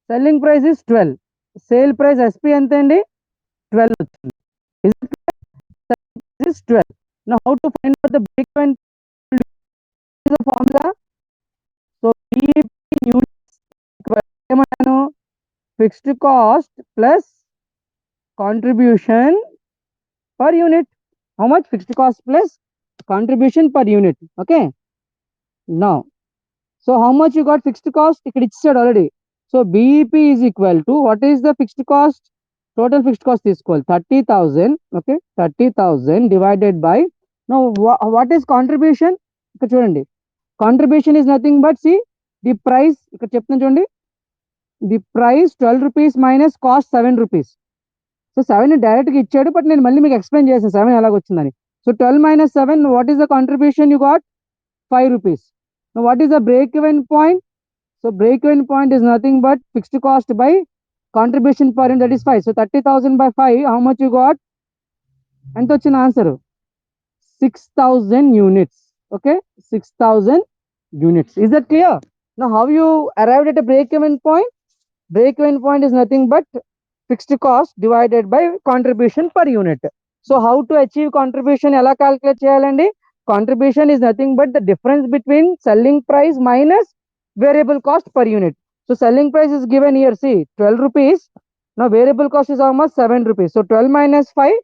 Selling price is 12. Sale price SP ఎంత అండి? 12 వచ్చింది. Is it clear? Selling price is 12. Now how to find out the break-even point? Is the formula. So BEP units ఏమన్నాను? Fixed cost plus contribution per unit. How much? Fixed cost plus contribution per unit. Okay, now so how much you got fixed cost? ఇక్కడ ఇచ్చాడు already. So BEP is equal to, what is the fixed cost? Total fixed cost తీసుకోవాలి 30,000. Okay, 30,000 divided by, now what is contribution? ఇక్కడ చూడండి, contribution is nothing but, see, the price. ఇక్కడ చెప్తున్నాను చూడండి, the price 12 rupees minus cost 7 rupees. So 7 డైరెక్ట్గా ఇచ్చాడు, but నేను మళ్ళీ మీకు ఎక్స్ప్లెయిన్ చేసాను 7 ఎలాగొచ్చిందని. So 12 minus 7, what is the contribution you got? 5 rupees. Now what is the break-even point? So break-even point is nothing but fixed cost by contribution per unit, that is 5. So 30,000 by 5, how much you got? ఎంత వచ్చిన answer? 6,000 units. Okay, 6,000 units. Is that clear? Now how you arrived at a break-even point? Break-even point is nothing but fixed cost divided by contribution per unit. So how to achieve contribution? ఎలా calculate చేయాలండి? Contribution is nothing but the difference between selling price minus variable cost per unit. So selling price is given here, see, 12 rupees. Now variable cost is how much? 7 rupees. So 12 minus 5,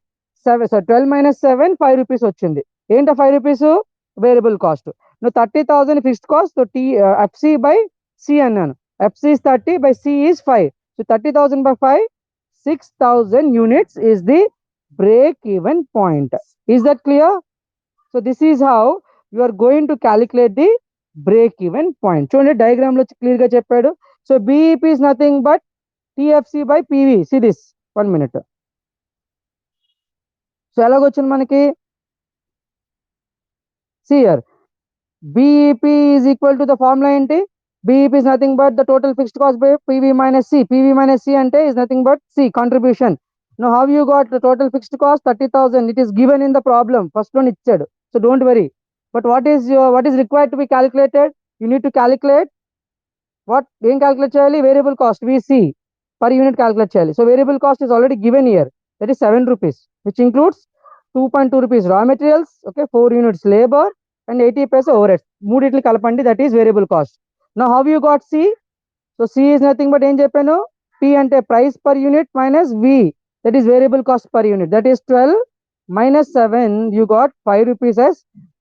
7. So 12 minus 7, 5 rupees వచ్చింది. ఏంట 5 rupees? Variable cost. Now 30,000 fixed cost. So FC by C అన్నాను. FC is 30 by C is 5. So 30,000 by 5, 6,000 units is the break-even point. Is that clear? So this is how you are going to calculate the break-even point. చూడండి diagram లో clear గా చెప్పాడు. So BEP is nothing but TFC by PV. See this, 1 minute. So ఎలాగొచ్చింది మనకి? See here, BEP is equal to the formula ఏంటి? BEP is nothing but the total fixed cost by PV minus C. PV minus C అంటే is nothing but C, contribution. Now how you got the total fixed cost? 30,000. It is given in the problem. First one ఇచ్చాడు. So don't worry. But what is required to be calculated? You need to calculate what? ఏం calculate చేయాలి? Variable cost, VC per unit calculate చేయాలి. So variable cost is already given here. That is 7 rupees, which includes 2.2 rupees raw materials. Okay, 4 units labor and 80 paise overhead. మూడిట్లు కలపండి, that is variable cost. Now how you got C? So C is nothing but ఏం చెప్పాను? P అంటే price per unit minus V, that is variable cost per unit. That is 12 minus 7, you got 5 rupees as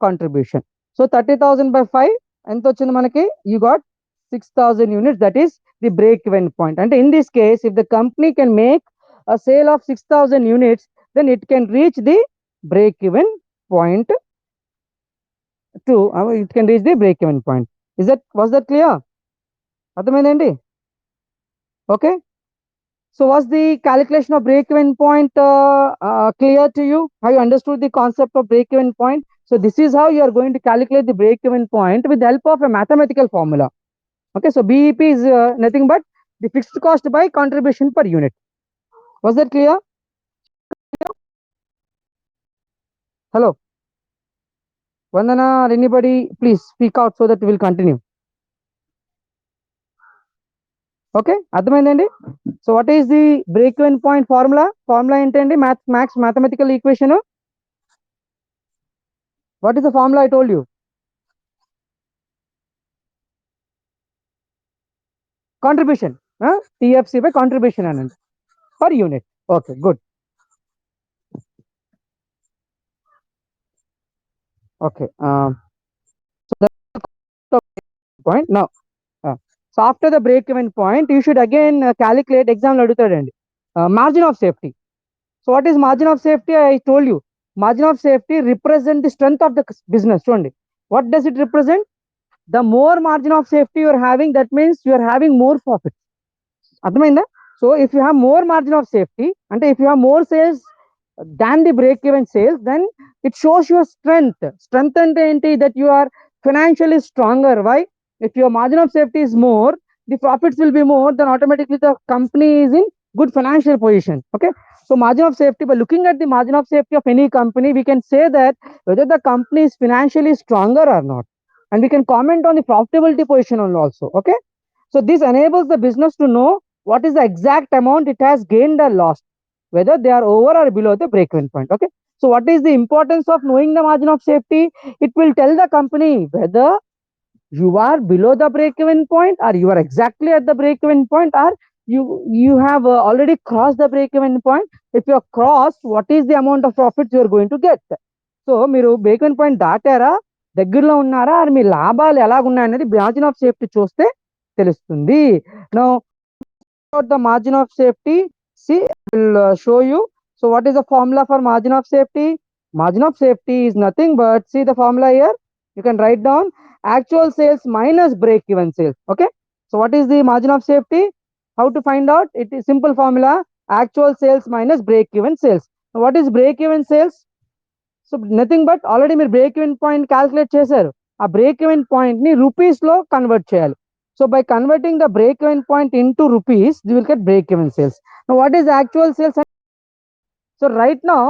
contribution. So 30,000 by 5 ఎంత వచ్చింది మనకి? You got 6,000 units. That is the break-even point. And in this case, if the company can make a sale of 6,000 units, then it can reach the break-even point it can reach the break-even point. Was that clear? అర్థమైందండి? Okay, so was the calculation of break-even point clear to you? Have you understood the concept of break-even point? So this is how you are going to calculate the break-even point with the help of a mathematical formula. Okay, so BEP is nothing but the fixed cost by contribution per unit. Was that clear? Hello, Vandana, anybody please speak out so that we will continue. Okay, అర్థమైందండి? So what is the break-even point formula? Formula ఏంటండి? mathematical equation. What is the formula I told you? contribution, TFC by contribution and per unit. Okay, good. Okay, so that's the point. Now, so after the break even point, you should again calculate exam and margin of safety. So what is margin of safety? I told you, margin of safety represent the strength of the business. What does it represent? The more margin of safety you are having, that means you are having more profit. అర్థమైందా? So if you have more margin of safety, and if you have more sales than the break even sales, then it shows your strength. Strength ante enti, that you are financially stronger. Why? If your margin of safety is more, the profits will be more, then automatically the company is in good financial position. Okay, so margin of safety, by looking at the margin of safety of any company, we can say that whether the company is financially stronger or not, and we can comment on the profitability position also. Okay, so this enables the business to know what is the exact amount it has gained or lost, whether they are over or below the break-even point. Okay. So what is the importance of knowing the margin of safety? It will tell the company whether you are below the break-even point, or you are exactly at the break-even point, or you have already crossed the break-even point. If you have crossed, what is the amount of profits you are going to get? So మీరు break even point దాటారా, దగ్గరలో ఉన్నారా, అని మీ లాభాలు ఎలాగున్నాయనేది margin of safety చూస్తే తెలుస్తుంది. Now the margin of safety, see, I will show you. So what is the formula for margin of safety? Margin of safety is nothing but, see the formula here, you can write down actual sales minus break even sales. Okay, so what is the margin of safety? How to find out? It is simple formula, actual sales minus break even sales. Now what is break even sales? So nothing but, already మీరు break even point calculate చేశారు, ఆ break even point ని rupees లో convert చేయాలి. So by converting the break even point into rupees, you will get break even sales. Now what is actual sales? So right now,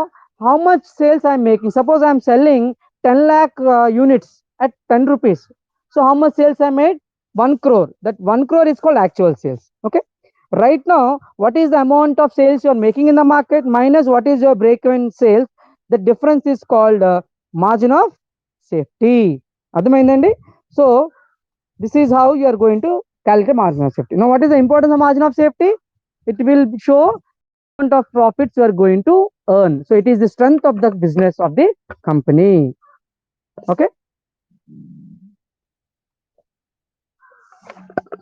how much sales I am making? Suppose I am selling 10 lakh units at 10 rupees. So how much sales I made? 1 crore. That 1 crore is called actual sales. Okay. Right now, what is the amount of sales you are making in the market minus what is your break even sales? The difference is called margin of safety. అర్థమైందండి? So this is how you are going to calculate margin of safety. Now what is the importance of margin of safety? It will show amount of profits you are going to earn. So it is the strength of the business of the company. Okay,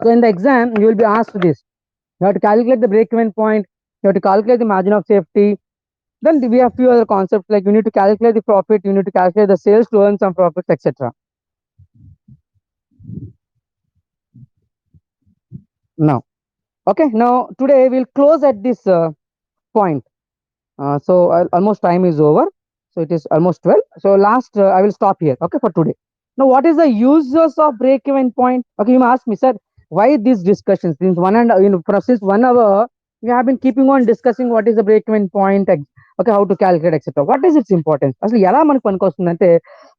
so in the exam you will be asked this. You have to calculate the break even point, you have to calculate the margin of safety. Then we have few other concepts, like you need to calculate the profit, you need to calculate the sales to earn some profits, etc. Now, okay, now today we'll close at this point. So almost time is over. So it is almost 12. So last, I will stop here. Okay, for today. Now, what is the uses of break-even point? Okay, you may ask me, sir, why these discussions? Since since 1 hour, we have been keeping on discussing what is the break-even point, okay, how to calculate, etc. What is its importance? Asli ఎలా మనకు పనికొస్తుందంటే,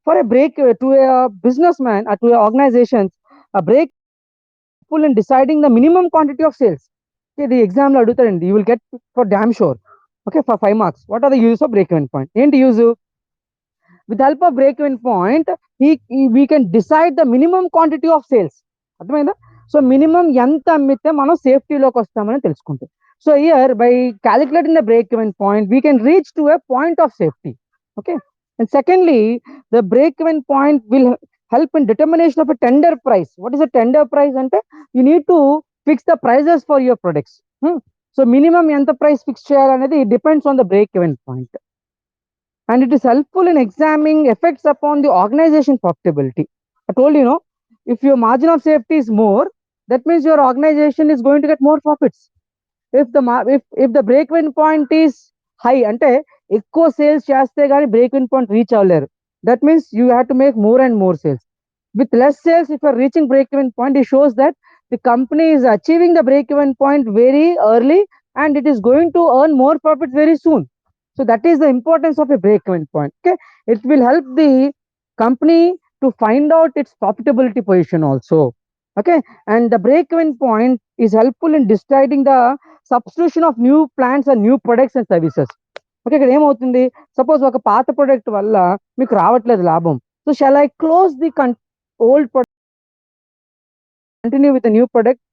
for a break to a businessman or to a organization, a break in deciding the minimum quantity of sales. Okay, the exam lo అడుగుతారండి, you will get for damn sure. Okay, for 5 marks. What are the uses of break-even point? ఏంటి use? With the help of break-even point, we can decide the minimum quantity of sales. అర్థమైందా? So minimum ఎంత అమ్మితే మనం సేఫ్టీలోకి వస్తామని తెలుసుకుంటాం. So here by calculating the break even point, we can reach to a point of safety. Okay, and secondly, the break even point will help in determination of a tender price. What is a tender price? Ante you need to fix the prices for your products. So minimum ఎంత price fix చేయాలనేది depends on the break even point. And it is helpful in examining effects upon the organization profitability. I told you, if your margin of safety is more, that means your organization is going to get more profits. If the break even point is high, అంటే ఎక్కువ sales చేస్తే కానీ break even point reach అవ్వలేరు. That means you have to make more and more sales. With less sales, if you are reaching break even point, it shows that the company is achieving the break even point very early, and it is going to earn more profits very soon. So that is the importance of a break even point. Okay, it will help the company to find out its profitability position also. Okay, and the break even point is helpful in deciding the substitution of new plants and new products and services. Okay, ఇక్కడ ఏమవుతుంది, suppose ఒక పాత product వల్ల మీకు రావట్లేదు లాభం. So shawl I close the old product, continue with new product,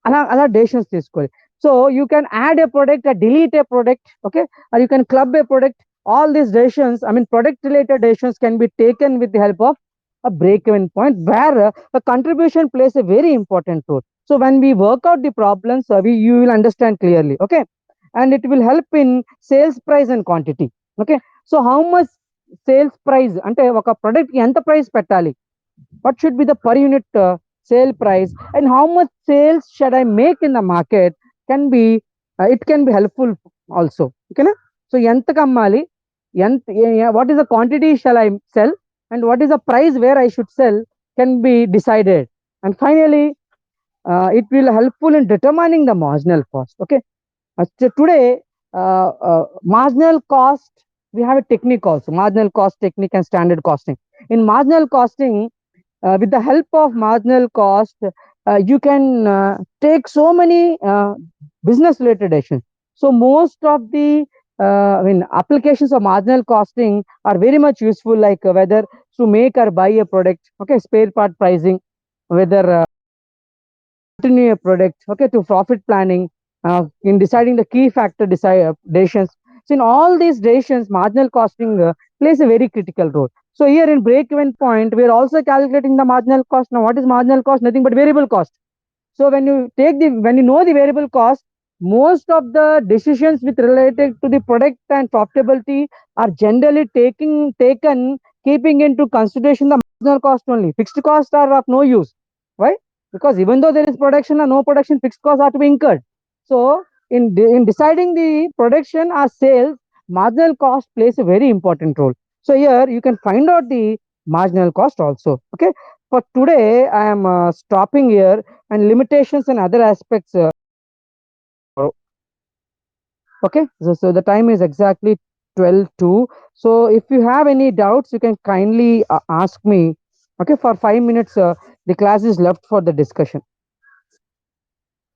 అలా decisions తీసుకోవాలి. So you can add A product, delete a product, okay, or you can club a product. All these decisions, I mean product related decisions, can be taken with the help of a break-even point, where a contribution plays a very important role. So when we work out the problems, you will understand clearly, okay, and it will help in sales price and quantity, okay. So how much sales price అంటే ఒక product కి ఎంత price పెట్టాలి, what should be the per unit sale price, and how much sales should I make in the market, can be it can be helpful also, okay na. So ఎంత కమ్మాలి, what is the quantity shall I sell, and what is the price where I should sell, can be decided. And finally, it will helpful in determining the marginal cost, okay. So today, marginal cost, we have a technique also, marginal cost technique and standard costing. In marginal costing, with the help of marginal cost, you can take so many business related actions. So most of the I mean applications of marginal costing are very much useful, like whether to make or buy a product, okay, spare part pricing, whether continue a product, okay, to profit planning, in deciding the key factor decisions. So in all these decisions, marginal costing plays a very critical role. So here in break-even point, we are also calculating the marginal cost. Now, what is marginal cost? Nothing but variable cost. So when you know the variable cost, most of the decisions with related to the product and profitability are generally taken keeping into consideration the marginal cost only. Fixed costs are of no use. Why? Because even though there is production or no production, fixed costs are to be incurred. So in deciding the production or sales, marginal cost plays a very important role. So here you can find out the marginal cost also. Okay. For today, I am stopping here, and limitations and other aspects. Okay, so the time is exactly 12:02. So if you have any doubts, you can kindly ask me. Okay, for 5 minutes, the class is left for the discussion.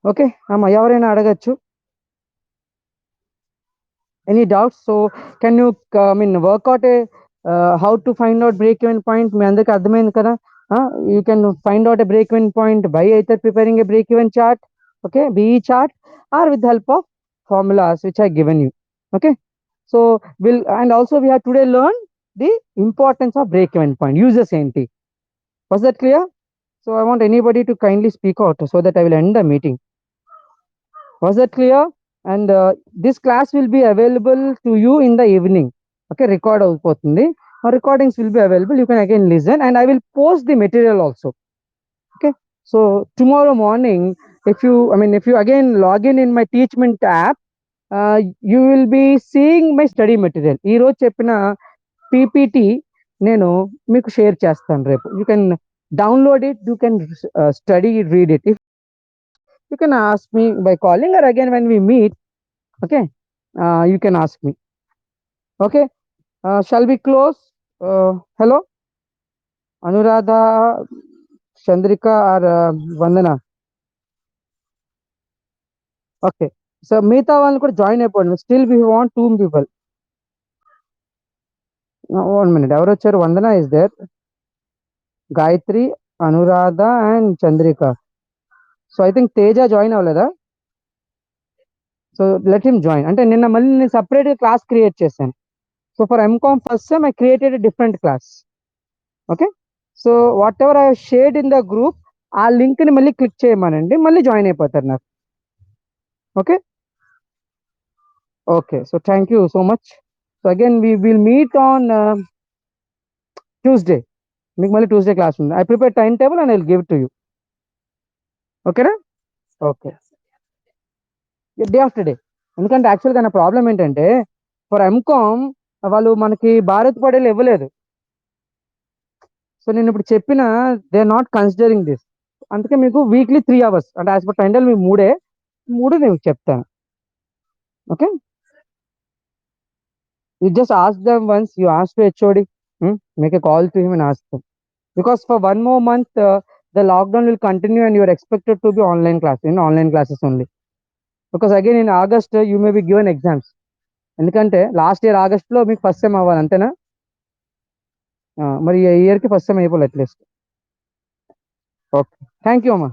Okay, ఎవరైనా అడగచ్చు. Any doubts? So can you work out a how to find out break even point? మీ అందరికి అర్థమైంది కదా. You can find out a break even point by either preparing a break even chart, okay, BE chart, or with the help of formulas which I given you. Okay, so and also we have today learned the importance of break even point, uses ఏంటి. Was that clear? So I want anybody to kindly speak out so that I will end the meeting. Was that clear? And this class will be available to you in the evening. Okay, record అవుతుంది. Recordings will be available. You can again listen, and I will post the material also. Okay, so tomorrow morning, if you again log in my Teachment app, you will be seeing my study material. ఈ రోజు చెప్పిన PPT నేను మీకు share చేస్తాను రేపు. You can download it, you can study it, read it. If you can ask me by calling, or again when we meet, okay, you can ask me. Okay, shall we close? Hello, Anuradha, Chandrika, or Vandana? Okay, so మిగతా వాళ్ళని కూడా join అయిపోండి. Still we want 2 people. 1 minute. ఎవరు వచ్చారు? Vandana is there, Gayatri, Anuradha, and Chandrika. So I think Teja join అవ్వలేదా? So let him join. అంటే నిన్న మళ్ళీ నేను separate class create చేశాను. So for MCOM first sem, I created a different class. Okay, so whatever I have shared in the group, ఆ link ని మళ్ళీ click చేయమనండి, మళ్ళీ జాయిన్ అయిపోతారు నాకు. Okay, okay, so thank you so much. So again we will meet on Tuesday. మీకు మళ్ళీ Tuesday class ఉంది. I prepare timetable and I'll give it to you. Okay నా? Okay, day after day. ఎందుకంటే యాక్చువల్గా నా problem ఏంటంటే, for MCom వాళ్ళు మనకి భారత్ పడేలు ఇవ్వలేదు. సో నేను ఇప్పుడు చెప్పిన they are not considering this. అందుకే మీకు వీక్లీ 3 hours, అంటే యాజ్ పర్ టైండల్ మీ మూడు నేను చెప్తాను. Okay, you just ask them once, you ask to HOD, make a call to him and ask them. Because for 1 more month, the lockdown will continue and you are expected to be online classes only. Because again in August, you may be given exams. ఎందుకంటే last year ఆగస్ట్లో మీకు first sem అవ్వాలి, అంతేనా? మరి ఈ ఇయర్కి first sem అయిపోలేదు at least. Okay, thank you అమ్మా.